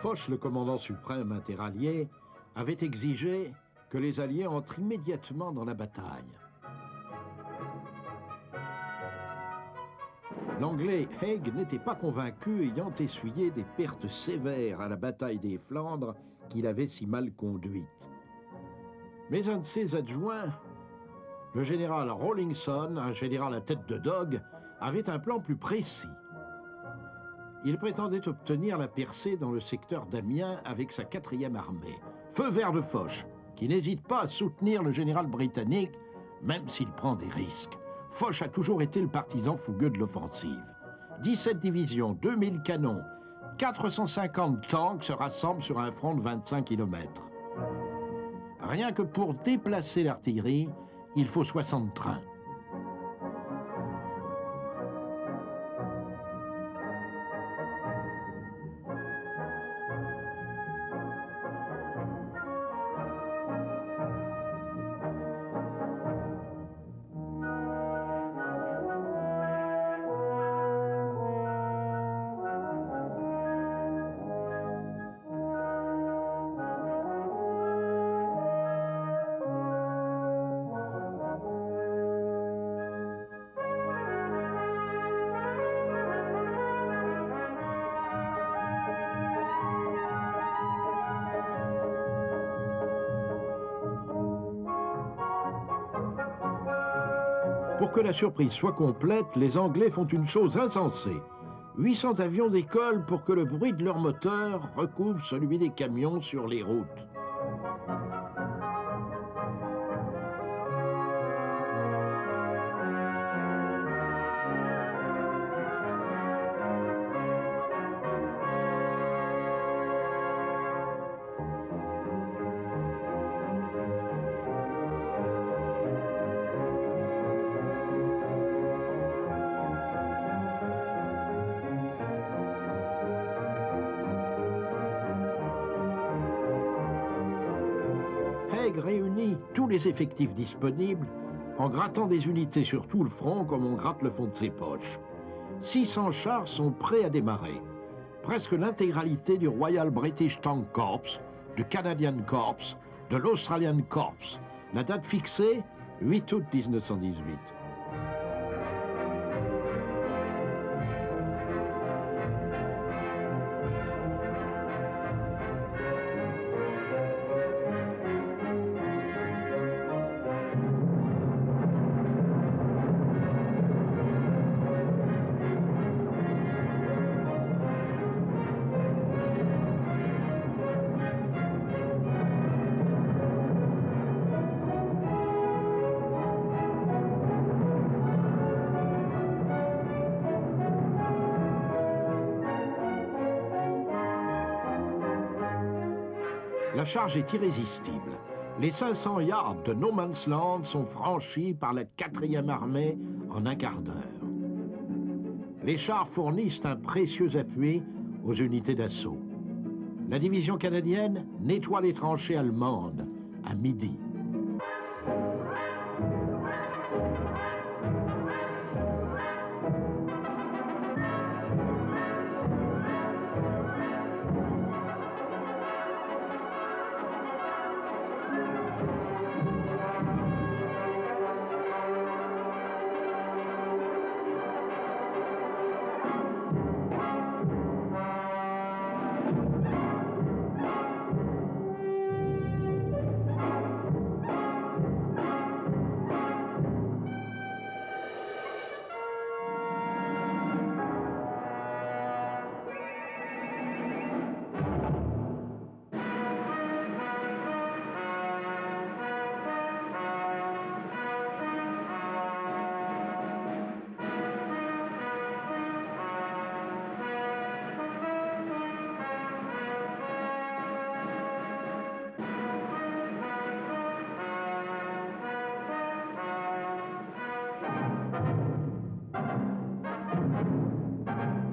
Foch, le commandant suprême interallié, avait exigé que les Alliés entrent immédiatement dans la bataille. L'Anglais Haig n'était pas convaincu, ayant essuyé des pertes sévères à la bataille des Flandres qu'il avait si mal conduite. Mais un de ses adjoints, le général Rawlinson, un général à tête de dogue, avait un plan plus précis. Il prétendait obtenir la percée dans le secteur d'Amiens avec sa 4e armée. Feu vert de Foch, qui n'hésite pas à soutenir le général britannique, même s'il prend des risques. Foch a toujours été le partisan fougueux de l'offensive. 17 divisions, 2000 canons, 450 tanks se rassemblent sur un front de 25 km. Rien que pour déplacer l'artillerie, il faut 60 trains. Pour que la surprise soit complète, les Anglais font une chose insensée. 800 avions décollent pour que le bruit de leur moteur recouvre celui des camions sur les routes. Haig réunit tous les effectifs disponibles en grattant des unités sur tout le front comme on gratte le fond de ses poches. 600 chars sont prêts à démarrer. Presque l'intégralité du Royal British Tank Corps, du Canadian Corps, de l'Australian Corps. La date fixée, 8 août 1918. La charge est irrésistible. Les 500 yards de No Man's Land sont franchis par la 4e armée en un quart d'heure. Les chars fournissent un précieux appui aux unités d'assaut. La division canadienne nettoie les tranchées allemandes à midi.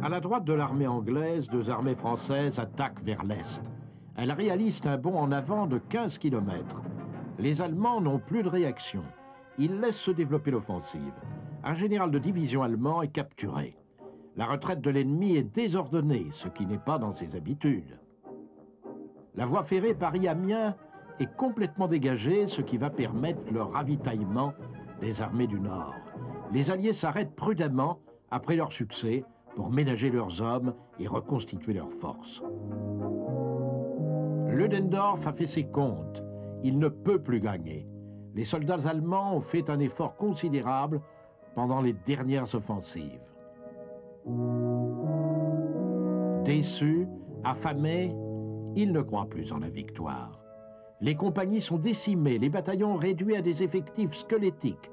À la droite de l'armée anglaise, 2 armées françaises attaquent vers l'est. Elles réalisent un bond en avant de 15 km. Les Allemands n'ont plus de réaction. Ils laissent se développer l'offensive. Un général de division allemand est capturé. La retraite de l'ennemi est désordonnée, ce qui n'est pas dans ses habitudes. La voie ferrée Paris-Amiens est complètement dégagée, ce qui va permettre le ravitaillement des armées du Nord. Les Alliés s'arrêtent prudemment après leur succès pour ménager leurs hommes et reconstituer leurs forces. Ludendorff a fait ses comptes. Il ne peut plus gagner. Les soldats allemands ont fait un effort considérable pendant les dernières offensives. Déçus, affamés, ils ne croient plus en la victoire. Les compagnies sont décimées, les bataillons réduits à des effectifs squelettiques.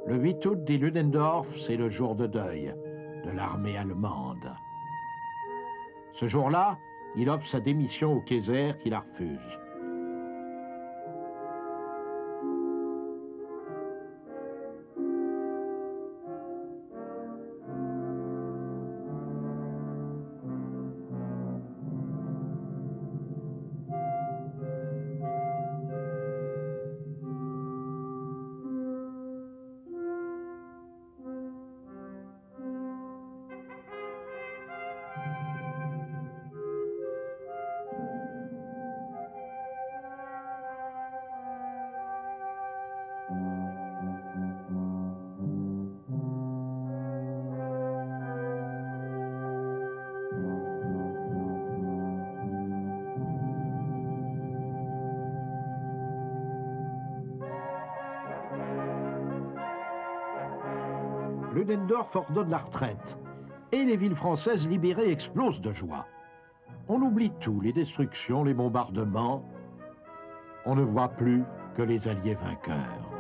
Le 8 août, dit Ludendorff, c'est le jour de deuil de l'armée allemande. Ce jour-là, il offre sa démission au Kaiser qui la refuse. Ludendorff ordonne la retraite et les villes françaises libérées explosent de joie. On oublie tout, les destructions, les bombardements. On ne voit plus que les Alliés vainqueurs.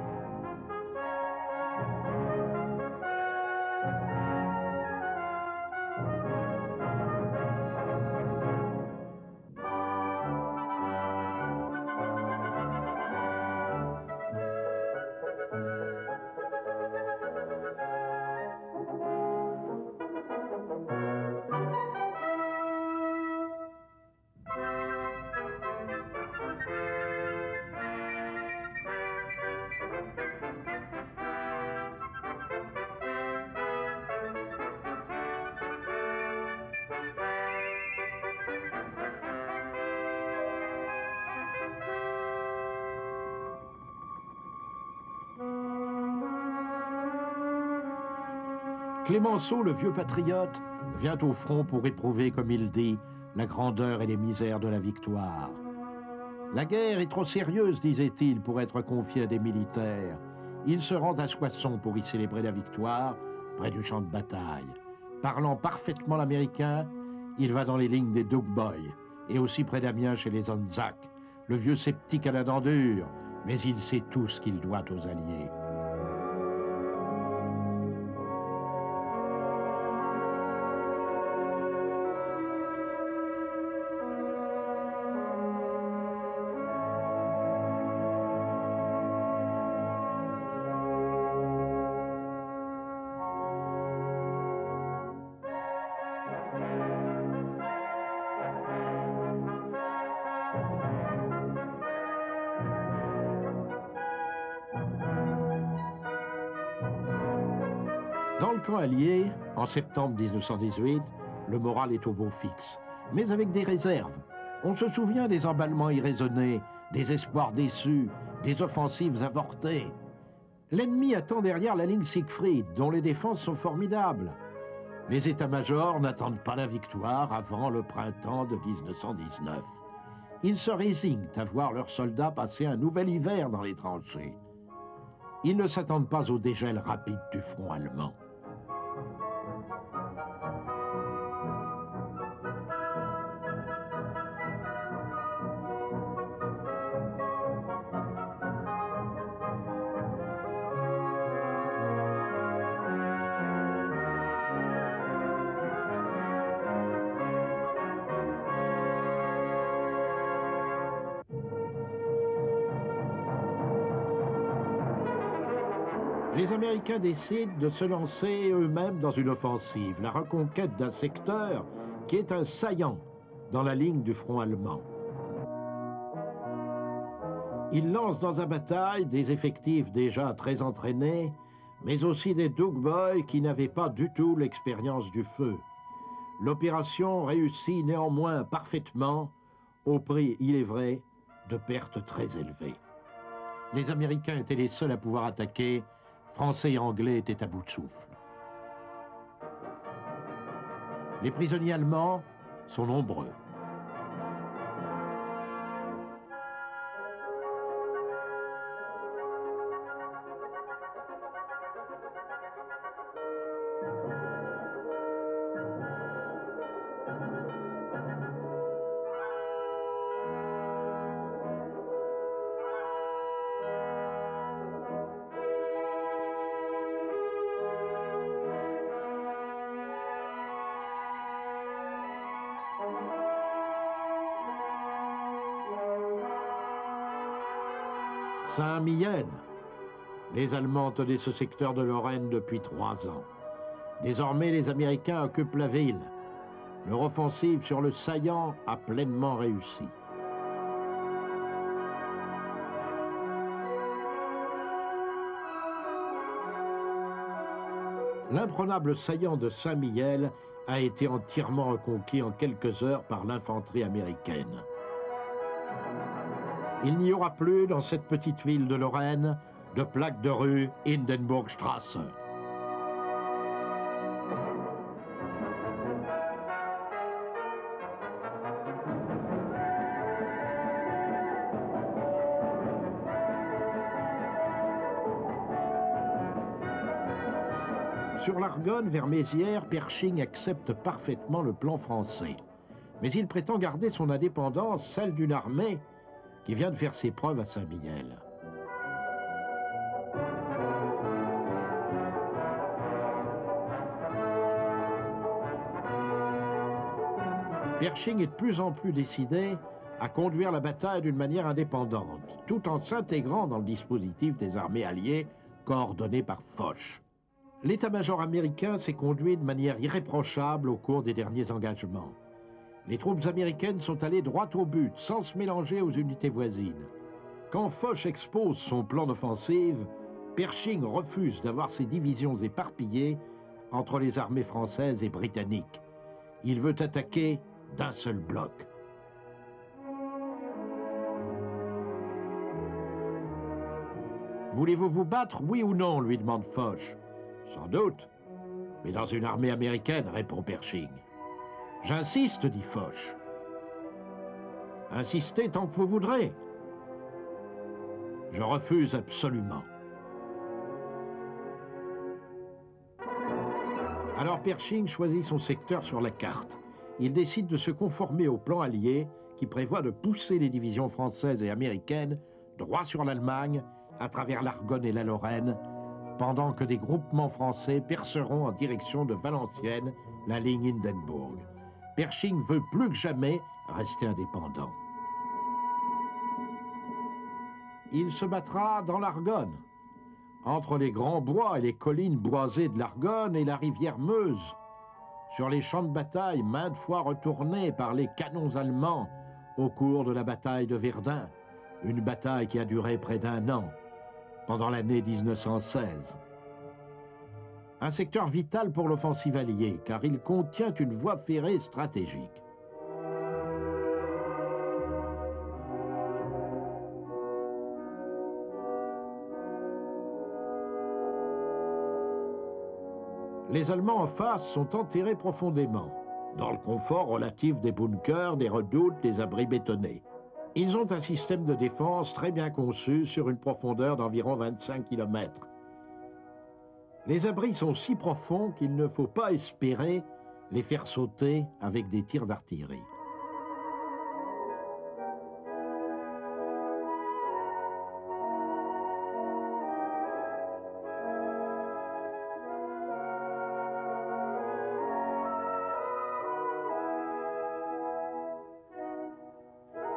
Clémenceau, le vieux patriote, vient au front pour éprouver, comme il dit, la grandeur et les misères de la victoire. La guerre est trop sérieuse, disait-il, pour être confiée à des militaires. Il se rend à Soissons pour y célébrer la victoire, près du champ de bataille. Parlant parfaitement l'américain, il va dans les lignes des Doughboys, et aussi près d'Amiens chez les Anzac. Le vieux sceptique à la dent dure, mais il sait tout ce qu'il doit aux Alliés. Dans le camp allié, en septembre 1918, le moral est au beau fixe, mais avec des réserves. On se souvient des emballements irraisonnés, des espoirs déçus, des offensives avortées. L'ennemi attend derrière la ligne Siegfried, dont les défenses sont formidables. Les états-majors n'attendent pas la victoire avant le printemps de 1919. Ils se résignent à voir leurs soldats passer un nouvel hiver dans les tranchées. Ils ne s'attendent pas au dégel rapide du front allemand. Les Américains décident de se lancer eux-mêmes dans une offensive, la reconquête d'un secteur qui est un saillant dans la ligne du front allemand. Ils lancent dans la bataille des effectifs déjà très entraînés, mais aussi des Doughboys qui n'avaient pas du tout l'expérience du feu. L'opération réussit néanmoins parfaitement au prix, il est vrai, de pertes très élevées. Les Américains étaient les seuls à pouvoir attaquer, Français et Anglais étaient à bout de souffle. Les prisonniers allemands sont nombreux. Saint-Mihiel. Les Allemands tenaient ce secteur de Lorraine depuis 3 ans. Désormais, les Américains occupent la ville. Leur offensive sur le saillant a pleinement réussi. L'imprenable saillant de Saint-Mihiel a été entièrement reconquis en quelques heures par l'infanterie américaine. Il n'y aura plus dans cette petite ville de Lorraine de plaque de rue Hindenburgstrasse. Sur l'Argonne, vers Mézières, Pershing accepte parfaitement le plan français. Mais il prétend garder son indépendance, celle d'une armée qui vient de faire ses preuves à Saint-Mihiel. Pershing est de plus en plus décidé à conduire la bataille d'une manière indépendante, tout en s'intégrant dans le dispositif des armées alliées coordonnées par Foch. L'état-major américain s'est conduit de manière irréprochable au cours des derniers engagements. Les troupes américaines sont allées droit au but, sans se mélanger aux unités voisines. Quand Foch expose son plan d'offensive, Pershing refuse d'avoir ses divisions éparpillées entre les armées françaises et britanniques. Il veut attaquer d'un seul bloc. Voulez-vous vous battre, oui ou non, lui demande Foch. Sans doute, mais dans une armée américaine, répond Pershing. J'insiste, dit Foch. Insistez tant que vous voudrez. Je refuse absolument. Alors Pershing choisit son secteur sur la carte. Il décide de se conformer au plan allié qui prévoit de pousser les divisions françaises et américaines droit sur l'Allemagne à travers l'Argonne et la Lorraine, pendant que des groupements français perceront en direction de Valenciennes la ligne Hindenburg. Pershing veut plus que jamais rester indépendant. Il se battra dans l'Argonne, entre les grands bois et les collines boisées de l'Argonne et la rivière Meuse, sur les champs de bataille maintes fois retournés par les canons allemands au cours de la bataille de Verdun, une bataille qui a duré près d'1 an, pendant l'année 1916. Un secteur vital pour l'offensive alliée, car il contient une voie ferrée stratégique. Les Allemands en face sont enterrés profondément, dans le confort relatif des bunkers, des redoutes, des abris bétonnés. Ils ont un système de défense très bien conçu sur une profondeur d'environ 25 km. Les abris sont si profonds qu'il ne faut pas espérer les faire sauter avec des tirs d'artillerie.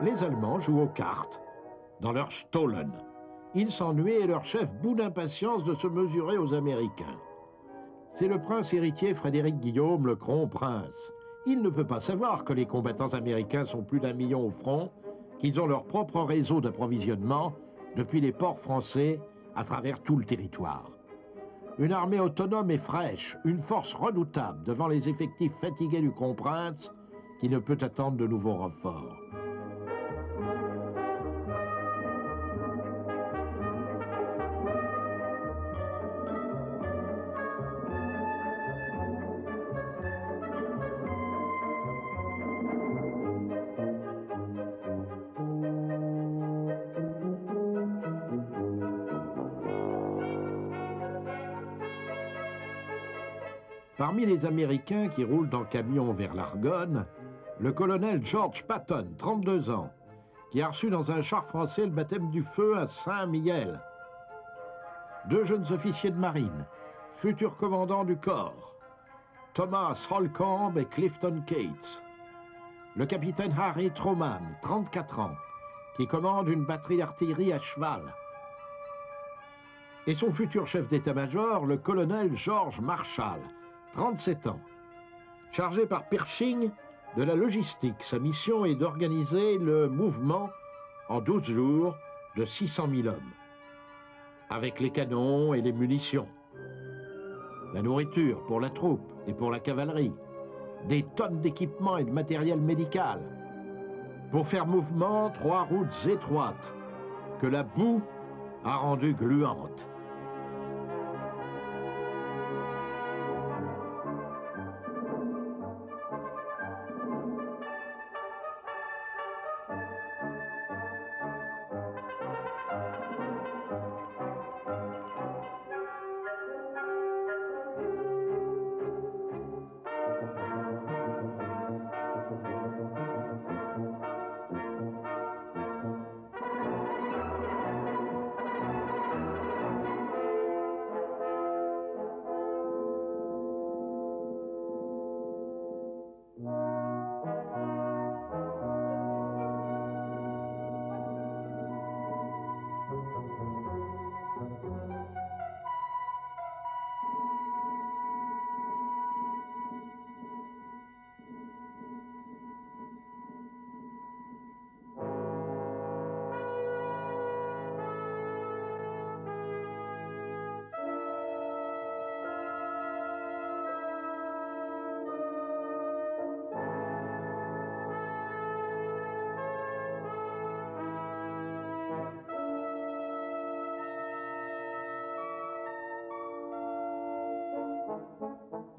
Les Allemands jouent aux cartes, dans leur Stollen. Ils s'ennuient et leur chef bout d'impatience de se mesurer aux Américains. C'est le prince héritier Frédéric Guillaume, le kronprince. Il ne peut pas savoir que les combattants américains sont plus d'1 million au front, qu'ils ont leur propre réseau d'approvisionnement depuis les ports français à travers tout le territoire. Une armée autonome et fraîche, une force redoutable devant les effectifs fatigués du kronprince qui ne peut attendre de nouveaux renforts. Parmi les Américains qui roulent en camion vers l'Argonne, le colonel George Patton, 32 ans, qui a reçu dans un char français le baptême du feu à Saint-Mihiel. 2 jeunes officiers de marine, futurs commandants du corps, Thomas Holcomb et Clifton Cates. Le capitaine Harry Truman, 34 ans, qui commande une batterie d'artillerie à cheval. Et son futur chef d'état-major, le colonel George Marshall, 37 ans. Chargé par Pershing de la logistique, sa mission est d'organiser le mouvement en 12 jours de 600 000 hommes, avec les canons et les munitions, la nourriture pour la troupe et pour la cavalerie, des tonnes d'équipements et de matériel médical, pour faire mouvement 3 routes étroites que la boue a rendues gluantes.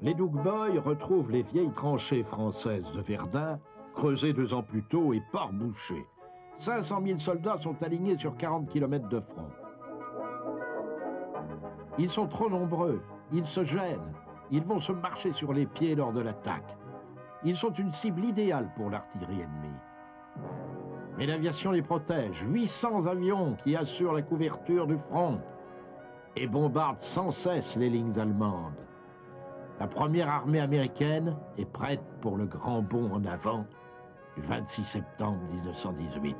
Les Doughboys retrouvent les vieilles tranchées françaises de Verdun, creusées 2 ans plus tôt et par bouchées. 500 000 soldats sont alignés sur 40 km de front. Ils sont trop nombreux, ils se gênent, ils vont se marcher sur les pieds lors de l'attaque. Ils sont une cible idéale pour l'artillerie ennemie. Mais l'aviation les protège, 800 avions qui assurent la couverture du front et bombardent sans cesse les lignes allemandes. La première armée américaine est prête pour le grand bond en avant du 26 septembre 1918.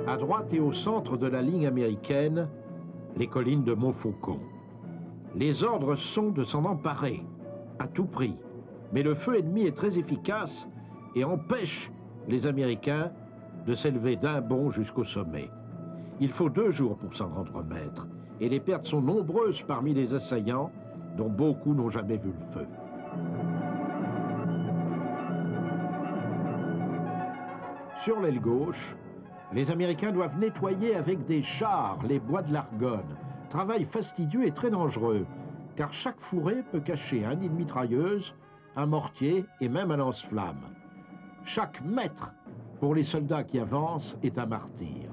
À droite et au centre de la ligne américaine, les collines de Montfaucon. Les ordres sont de s'en emparer, à tout prix. Mais le feu ennemi est très efficace et empêche les Américains de s'élever d'un bond jusqu'au sommet. Il faut 2 jours pour s'en rendre maître, et les pertes sont nombreuses parmi les assaillants, dont beaucoup n'ont jamais vu le feu. Sur l'aile gauche, les Américains doivent nettoyer avec des chars les bois de l'Argonne. Travail fastidieux et très dangereux, car chaque fourré peut cacher un nid de mitrailleuse, un mortier et même un lance-flamme. Chaque mètre, pour les soldats qui avancent, est un martyr.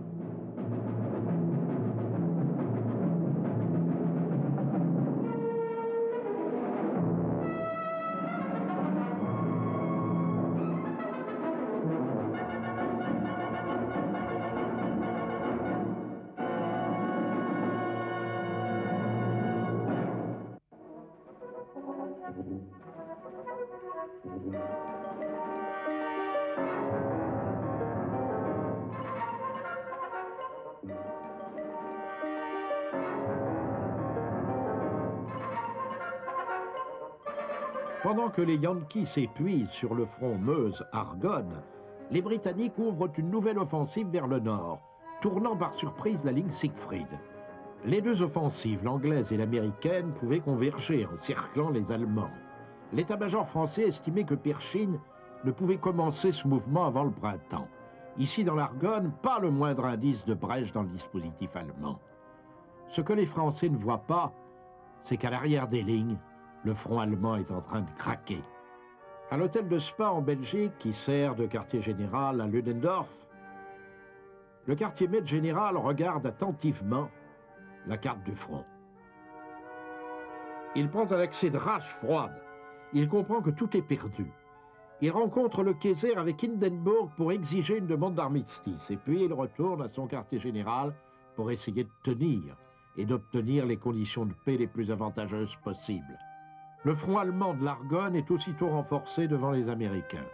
Pendant que les Yankees s'épuisent sur le front Meuse-Argonne, les Britanniques ouvrent une nouvelle offensive vers le nord, tournant par surprise la ligne Siegfried. Les deux offensives, l'anglaise et l'américaine, pouvaient converger en cerclant les Allemands. L'état-major français estimait que Pershing ne pouvait commencer ce mouvement avant le printemps. Ici, dans l'Argonne, pas le moindre indice de brèche dans le dispositif allemand. Ce que les Français ne voient pas, c'est qu'à l'arrière des lignes, le front allemand est en train de craquer. À l'hôtel de Spa en Belgique, qui sert de quartier général à Ludendorff, le quartier-maître général regarde attentivement la carte du front. Il prend un accès de rage froide. Il comprend que tout est perdu. Il rencontre le Kaiser avec Hindenburg pour exiger une demande d'armistice. Et puis il retourne à son quartier général pour essayer de tenir et d'obtenir les conditions de paix les plus avantageuses possibles. Le front allemand de l'Argonne est aussitôt renforcé devant les Américains.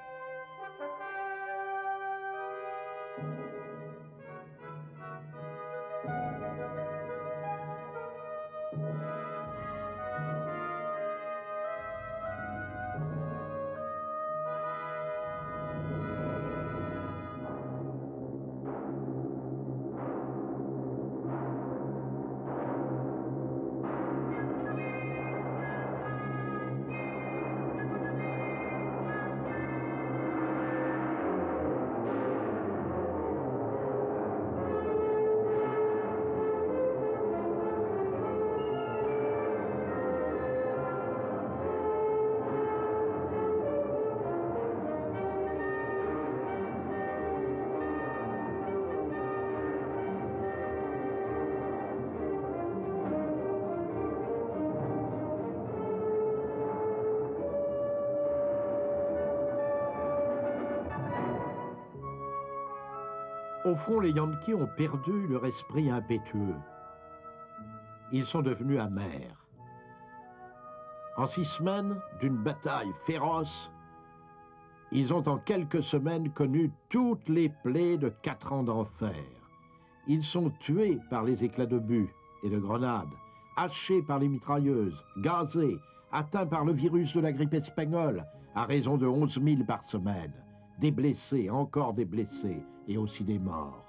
Au front, les Yankees ont perdu leur esprit impétueux. Ils sont devenus amers. En 6 semaines d'une bataille féroce, ils ont en quelques semaines connu toutes les plaies de 4 ans d'enfer. Ils sont tués par les éclats d'obus et de grenades, hachés par les mitrailleuses, gazés, atteints par le virus de la grippe espagnole, à raison de 11 000 par semaine, des blessés, encore des blessés, et aussi des morts.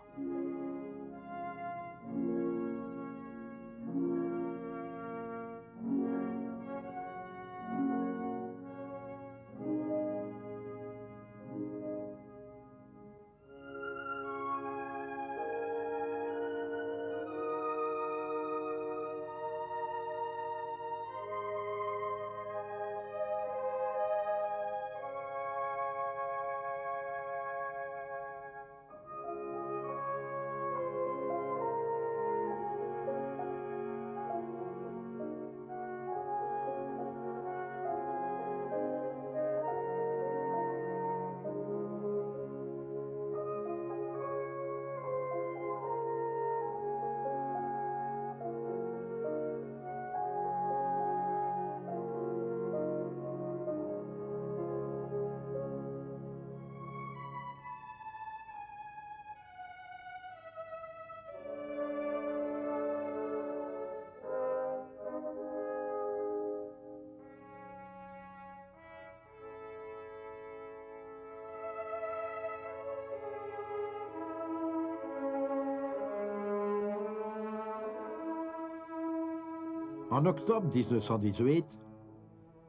En octobre 1918,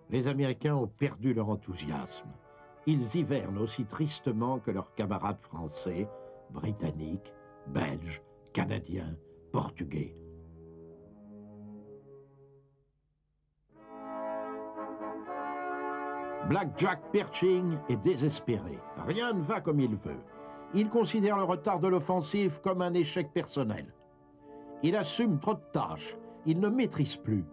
les Américains ont perdu leur enthousiasme. Ils hivernent aussi tristement que leurs camarades français, britanniques, belges, canadiens, portugais. Black Jack Pershing est désespéré. Rien ne va comme il veut. Il considère le retard de l'offensive comme un échec personnel. Il assume trop de tâches. Il ne maîtrise plus.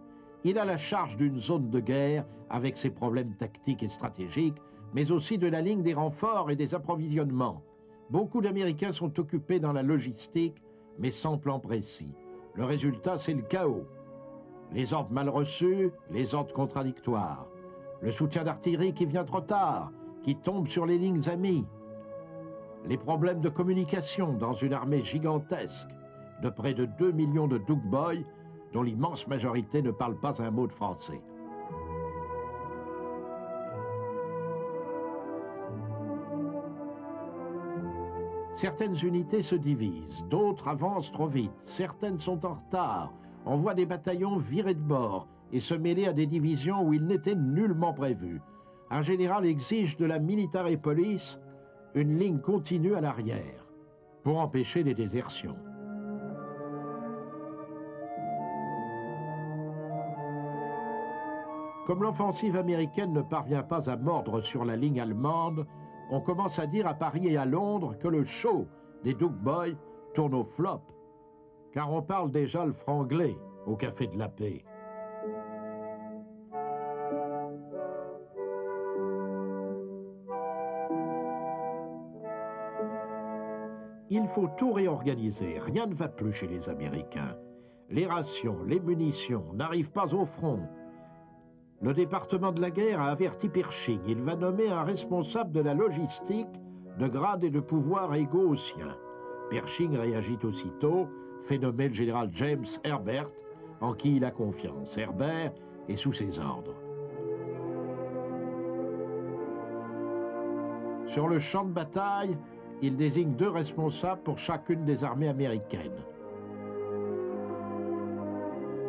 Il a la charge d'une zone de guerre avec ses problèmes tactiques et stratégiques, mais aussi de la ligne des renforts et des approvisionnements. Beaucoup d'Américains sont occupés dans la logistique, mais sans plan précis. Le résultat, c'est le chaos. Les ordres mal reçus, les ordres contradictoires. le soutien d'artillerie qui vient trop tard, qui tombe sur les lignes amies, les problèmes de communication dans une armée gigantesque de près de 2 millions de Doughboys dont l'immense majorité ne parle pas un mot de français. Certaines unités se divisent, d'autres avancent trop vite, certaines sont en retard. On voit des bataillons virer de bord et se mêler à des divisions où ils n'étaient nullement prévus. Un général exige de la military police une ligne continue à l'arrière pour empêcher les désertions. Comme l'offensive américaine ne parvient pas à mordre sur la ligne allemande, on commence à dire à Paris et à Londres que le show des Doughboys tourne au flop, car on parle déjà le franglais au Café de la Paix. Il faut tout réorganiser, rien ne va plus chez les Américains. Les rations, les munitions n'arrivent pas au front. Le département de la guerre a averti Pershing. Il va nommer un responsable de la logistique de grade et de pouvoir égaux aux siens. Pershing réagit aussitôt, fait nommer le général James Herbert, en qui il a confiance. Herbert est sous ses ordres. Sur le champ de bataille, il désigne 2 responsables pour chacune des armées américaines.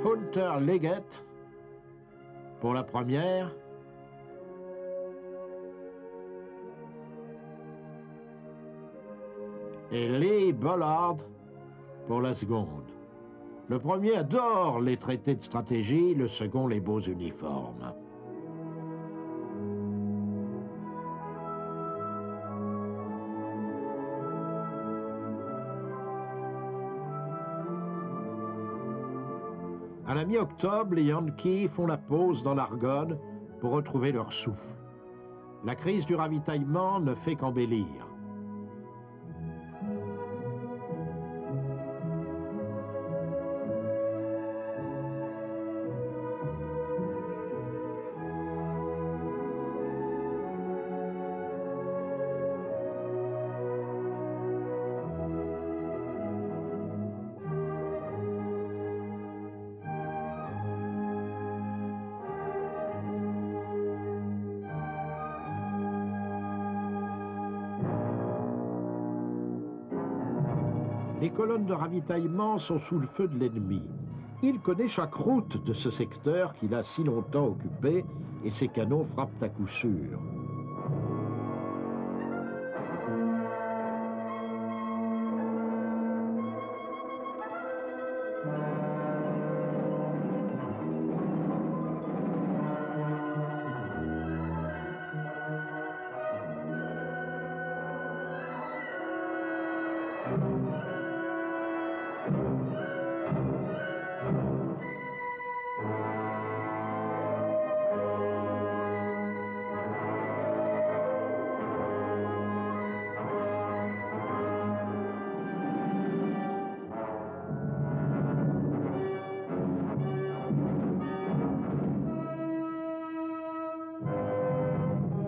Hunter Leggett pour la première, et Lee Bullard pour la seconde. Le premier adore les traités de stratégie, le second les beaux uniformes. À la mi-octobre, les Yankees font la pause dans l'Argonne pour retrouver leur souffle. La crise du ravitaillement ne fait qu'embellir. Les colonnes de ravitaillement sont sous le feu de l'ennemi. Il connaît chaque route de ce secteur qu'il a si longtemps occupé et ses canons frappent à coup sûr.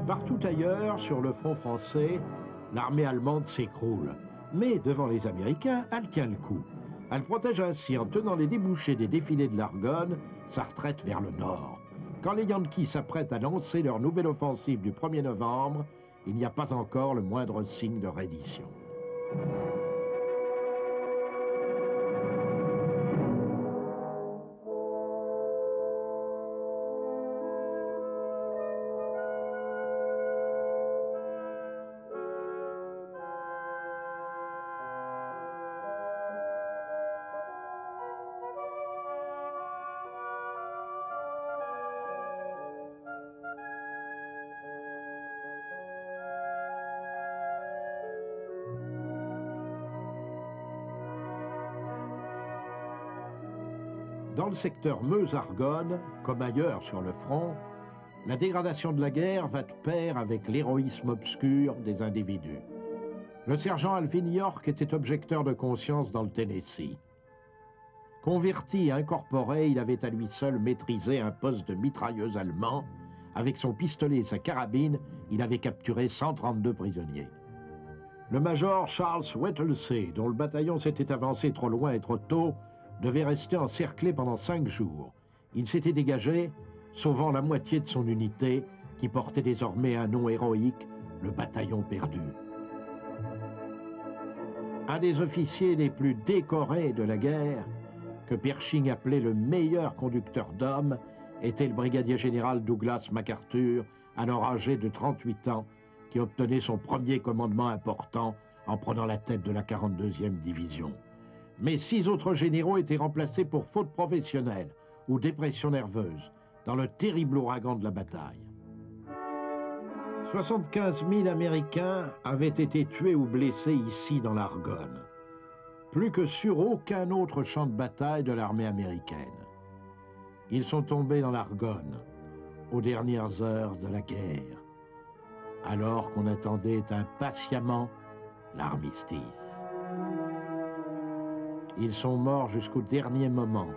Partout ailleurs, sur le front français, l'armée allemande s'écroule. Mais devant les Américains, elle tient le coup. Elle protège ainsi, en tenant les débouchés des défilés de l'Argonne, sa retraite vers le nord. Quand les Yankees s'apprêtent à lancer leur nouvelle offensive du 1er novembre, il n'y a pas encore le moindre signe de reddition. Dans le secteur Meuse-Argonne, comme ailleurs sur le front, la dégradation de la guerre va de pair avec l'héroïsme obscur des individus. Le sergent Alvin York était objecteur de conscience dans le Tennessee. Converti et incorporé, il avait à lui seul maîtrisé un poste de mitrailleuse allemand, Avec son pistolet et sa carabine, il avait capturé 132 prisonniers. Le major Charles Whittlesey, dont le bataillon s'était avancé trop loin et trop tôt, devait rester encerclé pendant 5 jours. Il s'était dégagé, sauvant la moitié de son unité, qui portait désormais un nom héroïque, le bataillon perdu. Un des officiers les plus décorés de la guerre, que Pershing appelait le meilleur conducteur d'hommes, était le brigadier général Douglas MacArthur, alors âgé de 38 ans, qui obtenait son premier commandement important en prenant la tête de la 42e division. Mais 6 autres généraux étaient remplacés pour faute professionnelle ou dépression nerveuse dans le terrible ouragan de la bataille. 75 000 Américains avaient été tués ou blessés ici dans l'Argonne, plus que sur aucun autre champ de bataille de l'armée américaine. Ils sont tombés dans l'Argonne aux dernières heures de la guerre, alors qu'on attendait impatiemment l'armistice. Ils sont morts jusqu'au dernier moment.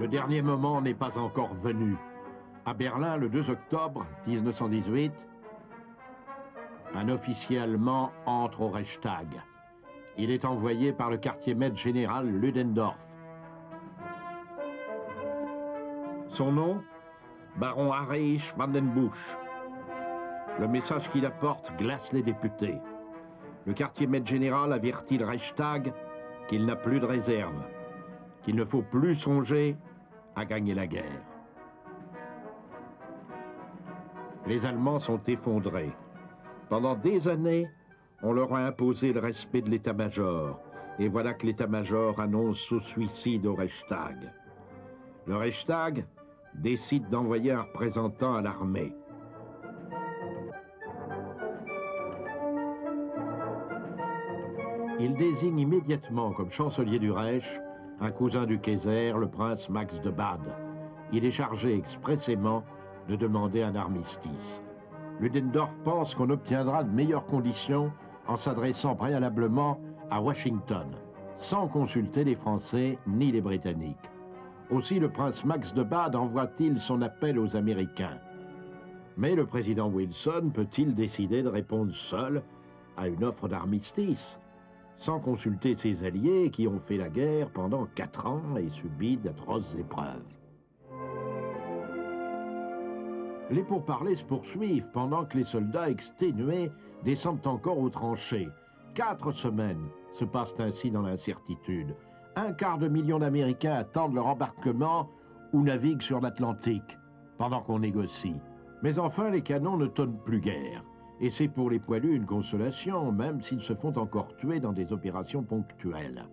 Le dernier moment n'est pas encore venu. À Berlin, le 2 octobre 1918, un officier allemand entre au Reichstag. Il est envoyé par le quartier-maître général Ludendorff. Son nom, baron Heinrich Vandenbusch. Le message qu'il apporte glace les députés. Le quartier-maître général avertit le Reichstag qu'il n'a plus de réserve, qu'il ne faut plus songer à gagner la guerre. Les Allemands sont effondrés. Pendant des années, on leur a imposé le respect de l'état-major. Et voilà que l'état-major annonce son suicide au Reichstag. Le Reichstag décide d'envoyer un représentant à l'armée. Il désigne immédiatement comme chancelier du Reich un cousin du Kaiser, le prince Max de Bade. Il est chargé expressément de demander un armistice. Ludendorff pense qu'on obtiendra de meilleures conditions en s'adressant préalablement à Washington, sans consulter les Français ni les Britanniques. Aussi le prince Max de Bade envoie-t-il son appel aux Américains. Mais le président Wilson peut-il décider de répondre seul à une offre d'armistice, sans consulter ses alliés qui ont fait la guerre pendant 4 ans et subi d'atroces épreuves? Les pourparlers se poursuivent pendant que les soldats exténués descendent encore aux tranchées. 4 semaines se passent ainsi dans l'incertitude. 1/4 million d'Américains attendent leur embarquement ou naviguent sur l'Atlantique pendant qu'on négocie. Mais enfin, les canons ne tonnent plus guère. Et c'est pour les poilus une consolation, même s'ils se font encore tuer dans des opérations ponctuelles.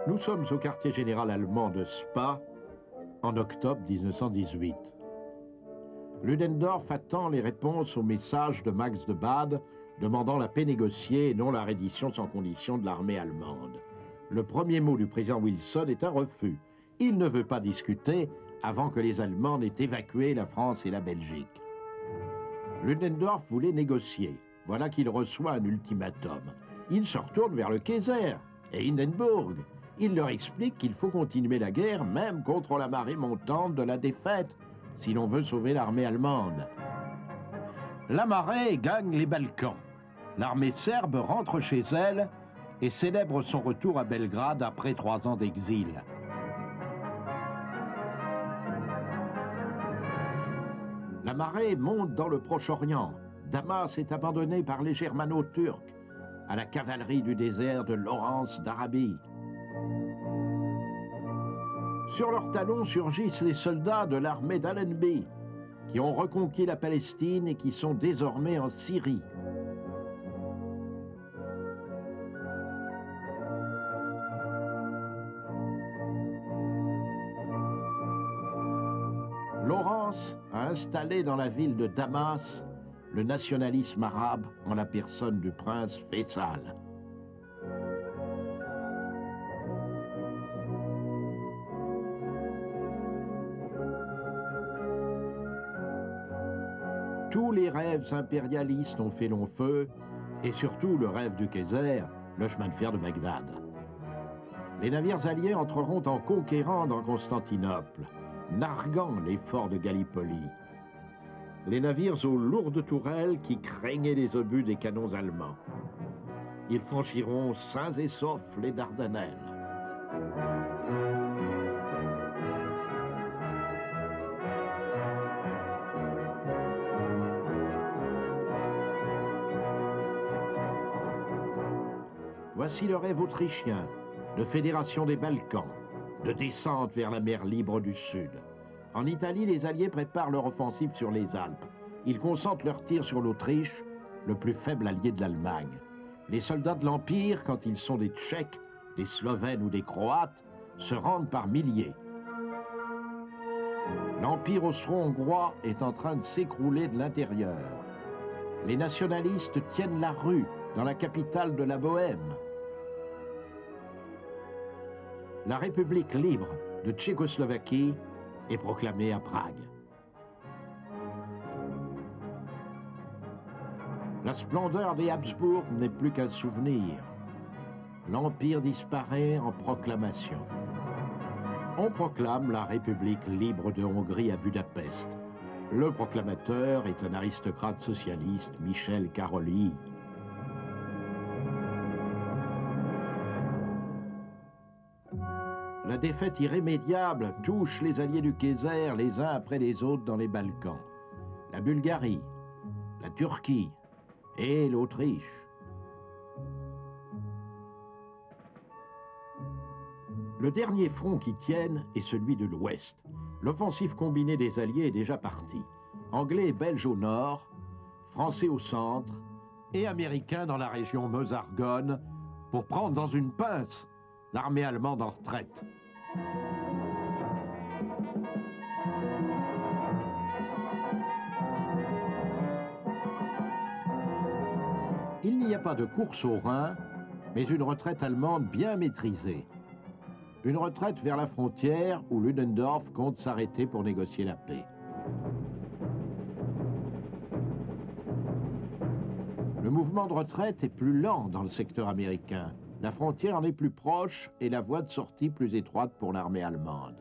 Nous sommes au quartier général allemand de Spa, en octobre 1918. Ludendorff attend les réponses au message de Max de Bade, demandant la paix négociée et non la reddition sans condition de l'armée allemande. Le premier mot du président Wilson est un refus. Il ne veut pas discuter avant que les Allemands n'aient évacué la France et la Belgique. Ludendorff voulait négocier. Voilà qu'il reçoit un ultimatum. Il se retourne vers le Kaiser et Hindenburg. Il leur explique qu'il faut continuer la guerre même contre la marée montante de la défaite si l'on veut sauver l'armée allemande. La marée gagne les Balkans. L'armée serbe rentre chez elle et célèbre son retour à Belgrade après 3 ans d'exil. La marée monte dans le Proche-Orient. Damas est abandonné par les Germano-Turcs à la cavalerie du désert de Lawrence d'Arabie. Sur leurs talons surgissent les soldats de l'armée d'Allenby, qui ont reconquis la Palestine et qui sont désormais en Syrie. Lawrence a installé dans la ville de Damas le nationalisme arabe en la personne du prince Faisal. Tous les rêves impérialistes ont fait long feu, et surtout le rêve du Kaiser, le chemin de fer de Bagdad. Les navires alliés entreront en conquérant dans Constantinople, narguant les forts de Gallipoli. Les navires aux lourdes tourelles qui craignaient les obus des canons allemands. Ils franchiront sains et saufs les Dardanelles. Voici le rêve autrichien de fédération des Balkans, de descente vers la mer libre du Sud. En Italie, les Alliés préparent leur offensive sur les Alpes. Ils concentrent leurs tirs sur l'Autriche, le plus faible allié de l'Allemagne. Les soldats de l'Empire, quand ils sont des Tchèques, des Slovènes ou des Croates, se rendent par milliers. L'Empire austro-hongrois est en train de s'écrouler de l'intérieur. Les nationalistes tiennent la rue dans la capitale de la Bohême. La République libre de Tchécoslovaquie est proclamée à Prague. La splendeur des Habsbourg n'est plus qu'un souvenir. L'Empire disparaît en proclamation. On proclame la République libre de Hongrie à Budapest. Le proclamateur est un aristocrate socialiste, Michel Karolyi. La défaite irrémédiable touche les alliés du Kaiser les uns après les autres dans les Balkans. La Bulgarie, la Turquie et l'Autriche. Le dernier front qui tienne est celui de l'Ouest. L'offensive combinée des alliés est déjà partie. Anglais et Belges au nord, Français au centre et Américains dans la région Meuse-Argonne pour prendre dans une pince l'armée allemande en retraite. Il n'y a pas de course au Rhin, mais une retraite allemande bien maîtrisée. Une retraite vers la frontière où Ludendorff compte s'arrêter pour négocier la paix. Le mouvement de retraite est plus lent dans le secteur américain. La frontière en est plus proche et la voie de sortie plus étroite pour l'armée allemande.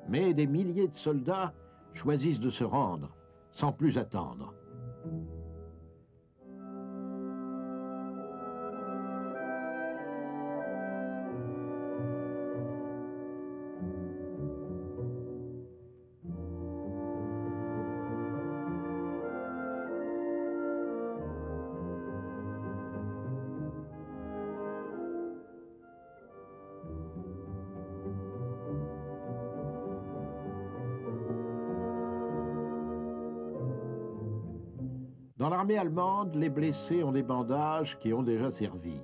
Mais des milliers de soldats choisissent de se rendre, sans plus attendre. Dans l'armée allemande, les blessés ont des bandages qui ont déjà servi.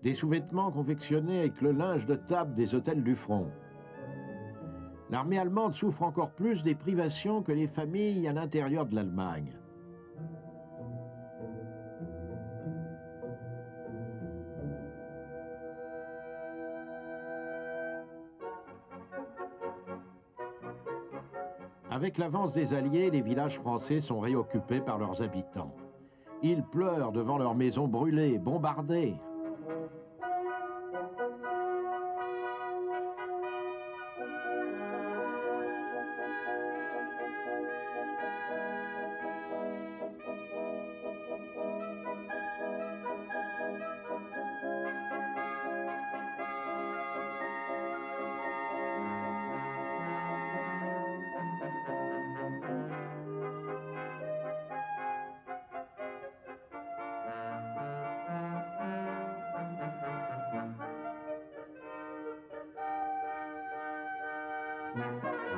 Des sous-vêtements confectionnés avec le linge de table des hôtels du front. L'armée allemande souffre encore plus des privations que les familles à l'intérieur de l'Allemagne. Avec l'avance des Alliés, les villages français sont réoccupés par leurs habitants. Ils pleurent devant leurs maisons brûlées, bombardées.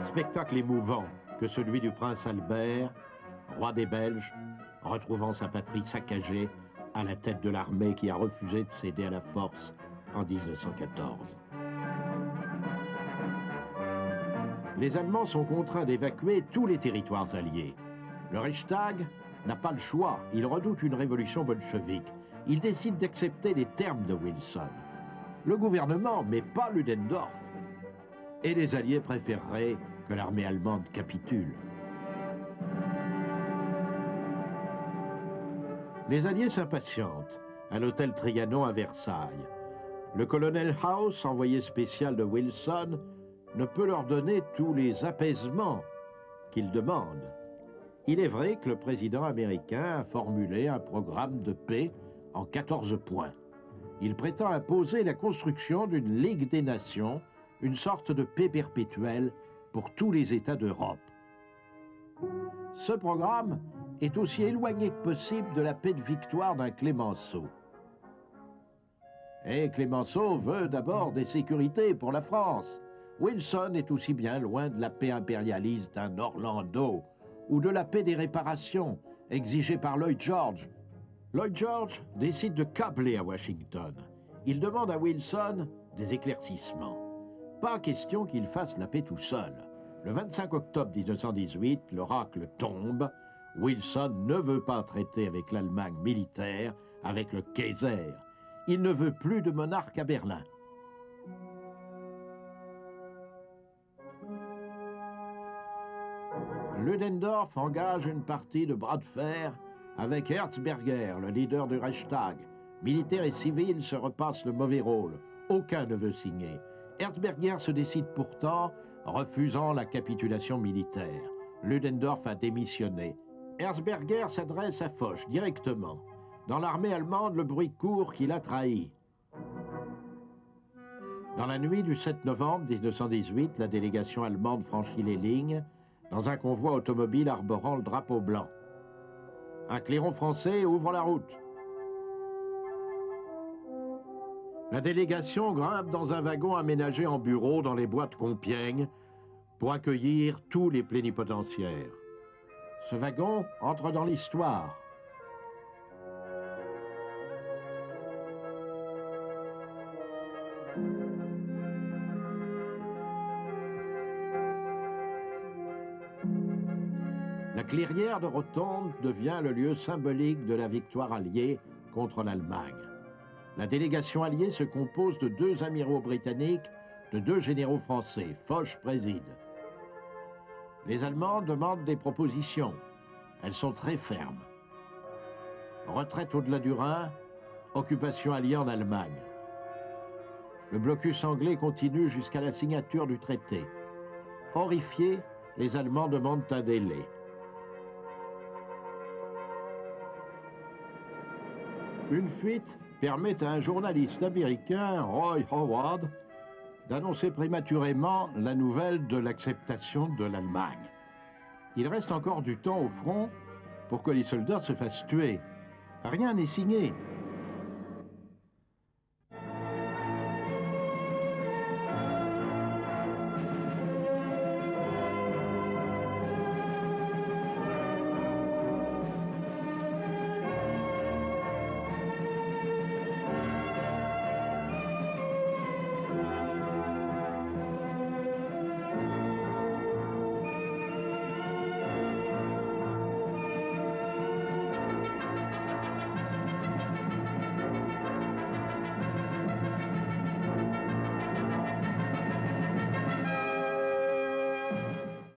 Spectacle émouvant que celui du prince Albert, roi des Belges, retrouvant sa patrie saccagée à la tête de l'armée qui a refusé de céder à la force en 1914. Les Allemands sont contraints d'évacuer tous les territoires alliés. Le Reichstag n'a pas le choix, il redoute une révolution bolchevique. Il décide d'accepter les termes de Wilson. Le gouvernement, mais pas Ludendorff. Et les Alliés préféreraient que l'armée allemande capitule. Les Alliés s'impatientent à l'hôtel Trianon à Versailles. Le colonel House, envoyé spécial de Wilson, ne peut leur donner tous les apaisements qu'ils demandent. Il est vrai que le président américain a formulé un programme de paix en 14 points. Il prétend imposer la construction d'une Ligue des Nations, une sorte de paix perpétuelle pour tous les États d'Europe. Ce programme est aussi éloigné que possible de la paix de victoire d'un Clémenceau. Et Clémenceau veut d'abord des sécurités pour la France. Wilson est aussi bien loin de la paix impérialiste d'un Orlando ou de la paix des réparations exigée par Lloyd George. Lloyd George décide de câbler à Washington. Il demande à Wilson des éclaircissements. Pas question qu'il fasse la paix tout seul. Le 25 octobre 1918, l'oracle tombe. Wilson ne veut pas traiter avec l'Allemagne militaire, avec le Kaiser. Il ne veut plus de monarque à Berlin. Ludendorff engage une partie de bras de fer avec Erzberger, le leader du Reichstag. Militaires et civils se repassent le mauvais rôle. Aucun ne veut signer. Erzberger se décide pourtant, refusant la capitulation militaire. Ludendorff a démissionné. Erzberger s'adresse à Foch directement. Dans l'armée allemande, le bruit court qu'il a trahi. Dans la nuit du 7 novembre 1918, la délégation allemande franchit les lignes dans un convoi automobile arborant le drapeau blanc. Un clairon français ouvre la route. La délégation grimpe dans un wagon aménagé en bureau dans les bois de Compiègne pour accueillir tous les plénipotentiaires. Ce wagon entre dans l'histoire. La clairière de Rotonde devient le lieu symbolique de la victoire alliée contre l'Allemagne. La délégation alliée se compose de 2 amiraux britanniques, de 2 généraux français. Foch préside. Les Allemands demandent des propositions. Elles sont très fermes. Retraite au-delà du Rhin, occupation alliée en Allemagne. Le blocus anglais continue jusqu'à la signature du traité. Horrifiés, les Allemands demandent un délai. Une fuite permet à un journaliste américain, Roy Howard, d'annoncer prématurément la nouvelle de l'acceptation de l'Allemagne. Il reste encore du temps au front pour que les soldats se fassent tuer. Rien n'est signé.